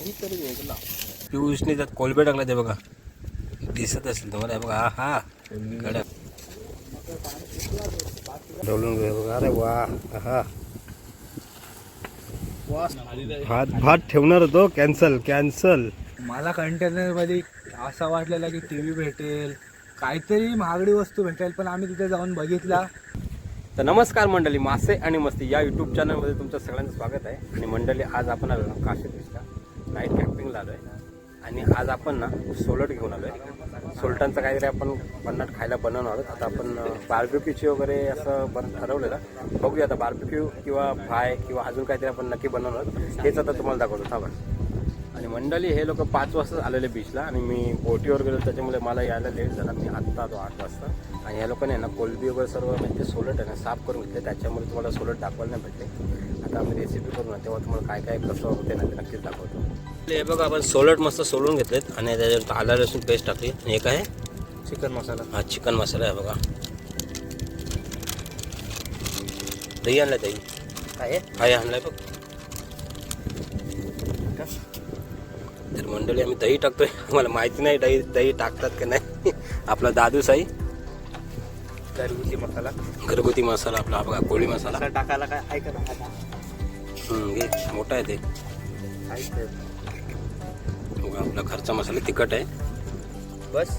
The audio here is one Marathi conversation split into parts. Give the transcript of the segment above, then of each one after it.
काहीतरी वेगळा. पियुषने त्यात कोलबे टाकला ते बघा, दिसत असेल तुम्हाला. हे बघा, हा कडक ढवलून घे बघा. अरे वा, हा भात ठेवणार होतो, कॅन्सल कॅन्सल. मला कंटेनर मध्ये असं वाटलेलं की टीव्ही भेटेल, काहीतरी महागडी वस्तू भेटेल, पण आम्ही तिथे जाऊन बघितला. तर नमस्कार मंडळी, मासे आणि मस्ती या यूट्यूब चॅनलमध्ये तुमचं सगळ्यांचं स्वागत आहे. आणि मंडळी, आज आपण आलो ना काशी बीचला नाईट कॅम्पिंगला आलो आहे. आणि आज आपण ना सोलट घेऊन आलो आहे. सोलटांचं काहीतरी आपण पन्नाट खायला बनवणार आहोत. आता आपण बार्बिक्यूची वगैरे असं ठरवलेलं, बघूया आता. बार्बिक्यू किंवा फ्राय किंवा अजून काहीतरी आपण नक्की बनवणार आहोत, हेच आता तुम्हाला दाखवतो. थांबा. आणि मंडळी, हे लोक 5 वाजता आलेले बीचला, आणि मी बोटीवर गेलो, त्याच्यामुळे मला यायला लेट झाला. मी आत्ता आलो 8 वाजता. आणि ह्या लोकांनी ना कोलबी वगैरे सर्व म्हणजे सोलट आहे ना साफ करून घेतले, त्याच्यामुळे तुम्हाला सोलट दाखवायला नाही भेटले. आता आम्ही रेसिपी करू ना, तेव्हा तुम्हाला काय काय कसं होते ना ते नक्कीच दाखवतो. हे बघा, आपण सोलट मस्त सोलून घेतलेत आणि त्याच्यात आला लसूण पेस्ट टाकली. आणि एक आहे चिकन मसाला. हा चिकन मसाला आहे बघा. दही आणलाय, दही काय आहे आणलाय बघ. तर मंडळी, आम्ही दही टाकतोय. मला माहिती नाही दही टाकतात की नाही. आपला दादूसाई घरगुती मसाला. घरगुती मसाला आपला बघा, कोळी मसाला टाकायला काय आहे का? घे, मोठा आहे ते बघा. आपला घरचा मसाला तिखट आहे बस.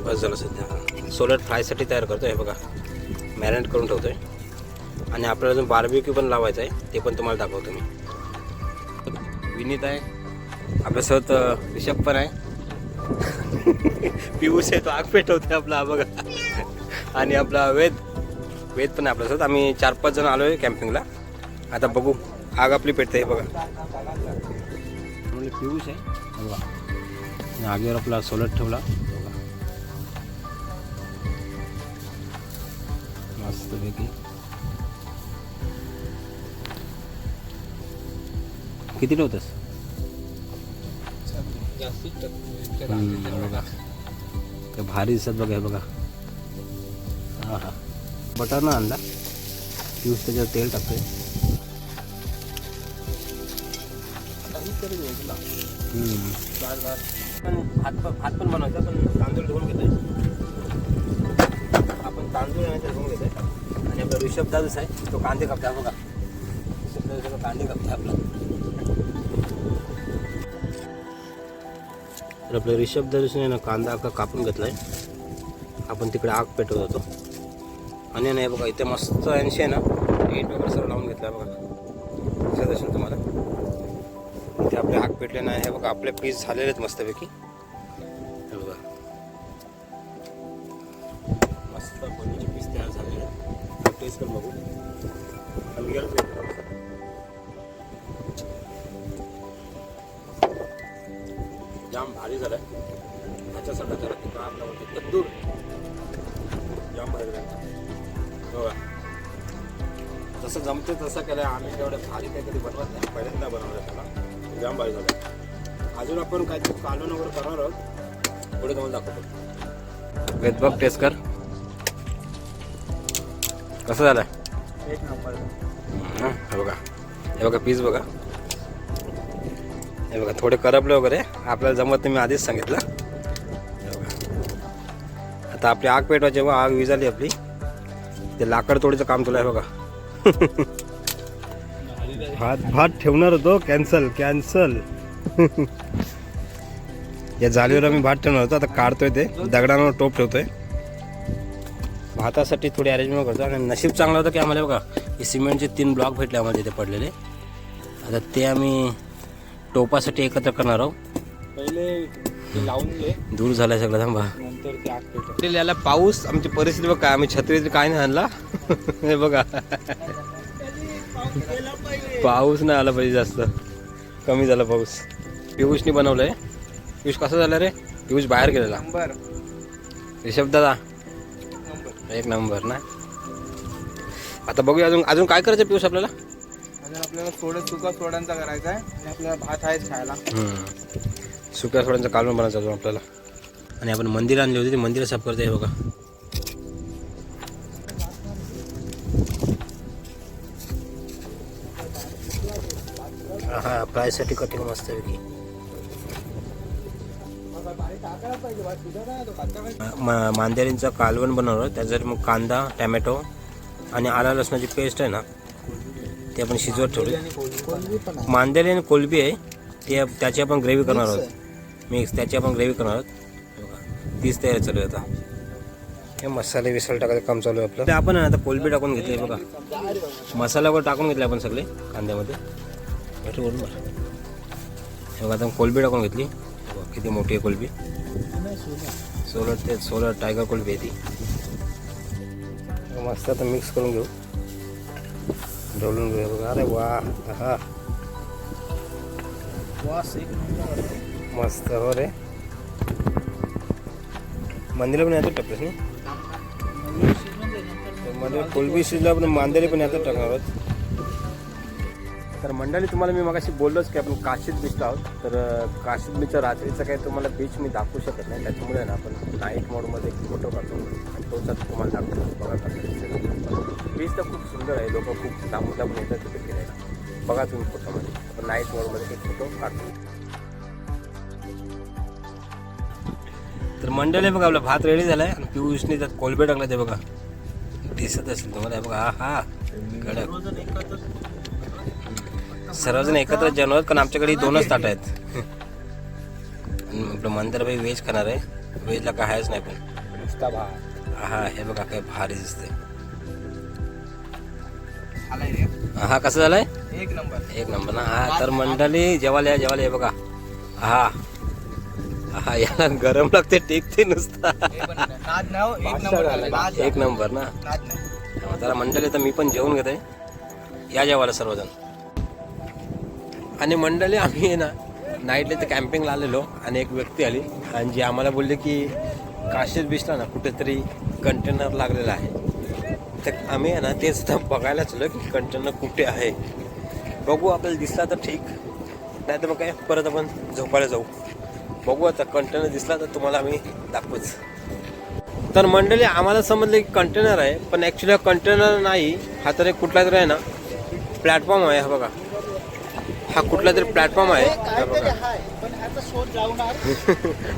बस झालं. सध्या सोलट फ्रायसाठी तयार करतो. हे बघा, मॅरिनेट करून ठेवतोय. आणि आपल्याला अजून बार्बिक्यू पण लावायचं आहे, ते पण तुम्हाला दाखवतो मी. विनीत आहे आपल्यासोबत, ऋषभ पण आहे, पियुष आहे, तो आग पेटवतोय आपला बघा. आणि आपला वेद पण आहे आपल्यासोबत. आम्ही 4-5 जण आलो आहे कॅम्पिंगला. आता बघू, आग आपली पेटते. हे बघा, म्हणजे पियुष आहे बघा. आगीवर आपला सोलट ठेवला बघा, मस्तपैकी. किती ठेवतस? बघा, ते भारी दिसत बघा. हे बघा, हा हा बटर ना आणला. पियुष त्याच्यावर तेल टाकतोय. काहीतरी वेगळा. भात पण बनवायचा, पण तांदूळ धुवून घेतोय आपण. तांदूळ नाही धुवून घेतोय. आणि आपला ऋषभ दादूच आहे, तो कांदे कापताय बघा. ऋषभ दादू कांदे कापताय आपला. तर आपल्या ऋषभ दादूने ना कांदा कापून घेतलाय. आपण तिकडे आग पेटवत होतो. आणि नाही बघा, इथे मस्त 80 आहे ना, ईंट वगैरे सर्व लावून घेतला बघा. दिसत असेल तुम्हाला. ते आपले आग पेटले नाही. हे बघा, आपले पीस झालेले आहेत मस्तपैकी. हे बघा, मस्त कोणीचे पीस तयार झालेले आहेत. टेस्ट करून बघू. जाम भारी झालाय. ह्याच्यासाठी त्याला ते काम लावते तंदूर जाम भारी झाला. बघा, जसं जमते तसं केलं. आम्ही तेवढं भारी काही कधी बनवत नाही, पहिल्यांदा बनवलं त्याला. जाम भारी झालं. अजून आपण काहीतरी कालवण वगैरे करणार आहोत, पुढे तुम्हाला दाखवतो. वेद बघ, टेस्ट कर कसं झालं. एक नंबर. हे बघा, हे बघा पीस बघा. हे बघा, थोडे करपले वगैरे, आपल्याला जमत नाही, मी आधीच सांगितलं. हे बघा, आता आपली आग पेटवा. जेव्हा आग विझाली आपली, ते लाकड तोडीचं काम तुला आहे बघा. भात ठेवणार होतो, कॅन्सल कॅन्सल. या जालीवर आम्ही भात ठेवणार होतो. आता काढतोय, ते दगडांवर टोप ठेवतोय. भातासाठी थोडी अरेंजमेंट करतो. आणि नशीब चांगलं होतं की आम्हाला बघा, हे सिमेंटचे 3 ब्लॉक भेटले आम्हाला इथे पडलेले. आता ते आम्ही टोपासाठी एकत्र करणार आहोत. पहिले लावून घे, दूर झालाय सगळं. थांबा, नंतर ते आग पेटव. याला पाऊस, आमची परिस्थिती बघा. आम्ही छत्री काय नाही आणला. हे बघा, पाऊस नाही आला पाहिजे, जास्त कमी झाला पाऊस. पियुषने बनवलंय. पियुष कसं झालं रे? पियुष बाहेर गेलेला. नंबर. ऋषभ दादा एक नंबर ना. आता बघूया अजून काय करायचं पियुष आपल्याला. आपल्याला थोडं सुका सोड्यांचा करायचा आहे. आणि आपल्याला भात आहेच खायला. सुक्या सोड्यांचा कालवण बनायचा अजून आपल्याला. आणि आपण मंदिर आणली होती, ते मंदिर साफ करते. हे बघा, हा फ्रायसाठी कटिंग मस्त पैकी. मांदेलींचं कालवण बनवलं. त्याच्यासाठी मग कांदा, टॅमॅटो आणि आला लसणाची पेस्ट आहे ना, ते आपण शिजवत ठेवली. मांदेली आणि कोलबी आहे ते, त्याची आपण ग्रेव्ही करणार आहोत. मिक्स त्याची आपण ग्रेव्ही करणार आहोत. तीच तयारी चालू आहे आता. हे मसाले विसाले टाकायचं काम चालू आहे आपलं. ते आपण आता कोलबी टाकून घेतली बघा. मसाला वगैरे टाकून घेतले आपण सगळे कांद्यामध्ये. हे बघा आता कोलबी टाकून घेतली. किती मोठी आहे कोलबी. सोलर टायगर कोलबी आहे ती. मस्त आता मिक्स करून घेऊ, ढवलून घेऊया बघा. अरे वा, हा मस्त हो रे. मंदिरला पण यातच टाकतोस ना. मध्ये कोलबी शिजला पण मांदेली पण यातच टाकणार आहोत. तर मंडळी तुम्हाला मी मगाशी बोललोच की आपण काशीद बीचला आहोत. तर काशीद बीचच्या रात्रीचं काही तुम्हाला बीच मी दाखवू शकत नाही. त्याच्यामुळे ना आपण नाईट मोडमध्ये एक फोटो काढतो आणि तोच आता तुम्हाला दाखवतो. बघा कसं बीच तर खूप सुंदर आहे. लोक खूप लांबून लांबून येतात तिथे फिरायला. बघा तुम्ही फोटोमध्ये. आपण नाईट मोडमध्ये एक फोटो काढतो. तर मंडळी बघा आपला भात रेडी झालाय आणि पियुषने त्यात कोलबे टाकला. ते बघा दिसत असेल तुम्हाला. बघा हा कडक. सर्वजण एकत्र जेवणार कारण आमच्याकडे 2च ताट आहेत. आपलं मंदिरबाई व्हेज खाणार आहे. व्हेजला काय आहेच नाही पण नुसता भात. हा हे बघा काय भारी दिसते. हा कसं झालंय. एक नंबर ना. हा तर मंडळी जेवायला हे बघा. हा हा याला गरम लागते टेकते नुसता. एक नंबर ना. तर मंडळी तर मी पण जेवून घेते. या जेवायला सर्वजण. आणि मंडळी आम्ही आहे ना नाईटला तर कॅम्पिंगला आलेलो आणि एक व्यक्ती आली आणि जी आम्हाला बोलली की काशीद बीचला ना कुठेतरी कंटेनर लागलेला आहे. तर आम्ही आहे ना तेच बघायला चलो की कंटेनर कुठे आहे. बघू आपल्याला दिसला तर ठीक, नाही तर मग काय परत आपण झोपायला जाऊ. बघू आता कंटेनर दिसला तर तुम्हाला आम्ही दाखवूच. तर मंडळी आम्हाला समजलं की कंटेनर आहे पण ॲक्च्युली कंटेनर नाही. हा तर एक कुठला तरी आहे ना प्लॅटफॉर्म आहे. हा बघा हा कुठला तरी प्लॅटफॉर्म आहे.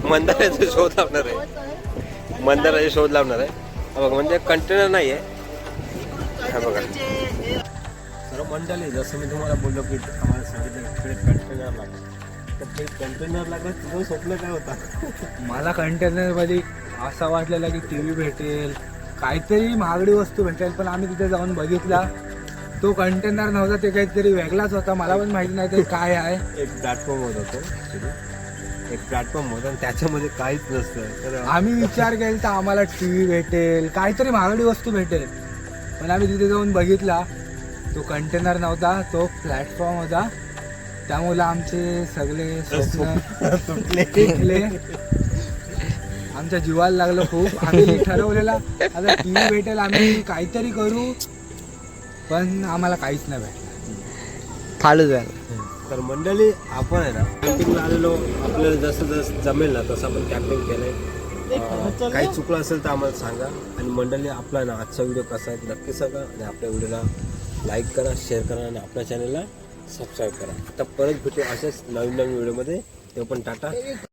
मंदिराचा शोध लावणार आहे. मंदिराचा शोध लावणार आहे. बघा म्हणजे कंटेनर नाही आहे. हा बघा सर्व मंडळी जसं मी तुम्हाला बोललो की आम्हाला सांगितलं इकडे कंटेनर लागत. तर ते कंटेनर लागत तुझं स्वप्न काय होता. मला कंटेनरमध्ये असं वाटलेलं की टी व्ही भेटेल, काहीतरी महागडी वस्तू भेटेल. पण आम्ही तिथे जाऊन बघितला तो कंटेनर नव्हता. ते काहीतरी वेगळाच होता. मला पण माहिती नाही ते काय आहे. एक प्लॅटफॉर्म होता तो. एक प्लॅटफॉर्म होता आणि त्याच्यामध्ये काहीच नसतं. तर आम्ही विचार केला तर आम्हाला टी व्ही भेटेल, काहीतरी महागडी वस्तू भेटेल. पण आम्ही तिथे जाऊन बघितला तो कंटेनर नव्हता, तो प्लॅटफॉर्म होता. त्यामुळे आमचे सगळे स्वप्न तुटले. आमच्या जीवाला लागलं खूप. आम्ही ठरवलेला आता टी व्ही भेटेल, आम्ही काहीतरी करू, पण आम्हाला काहीच नाही भेटलं. फालू झालं. तर मंडळी आपण आहे ना कॅम्पिंगला आलेलो. आपल्याला जसं जसं जमेल ना तसं आपण कॅम्पिंग केलंय. काही चुकलं असेल तर आम्हाला सांगा. आणि मंडळी आपला ना आजचा व्हिडिओ कसा आहे नक्की सांगा. आणि आपल्या व्हिडिओला लाईक करा, शेअर करा आणि आपल्या चॅनलला सबस्क्राईब करा. आता परत भेटू अशाच नवीन व्हिडिओमध्ये. ते पण टाटा.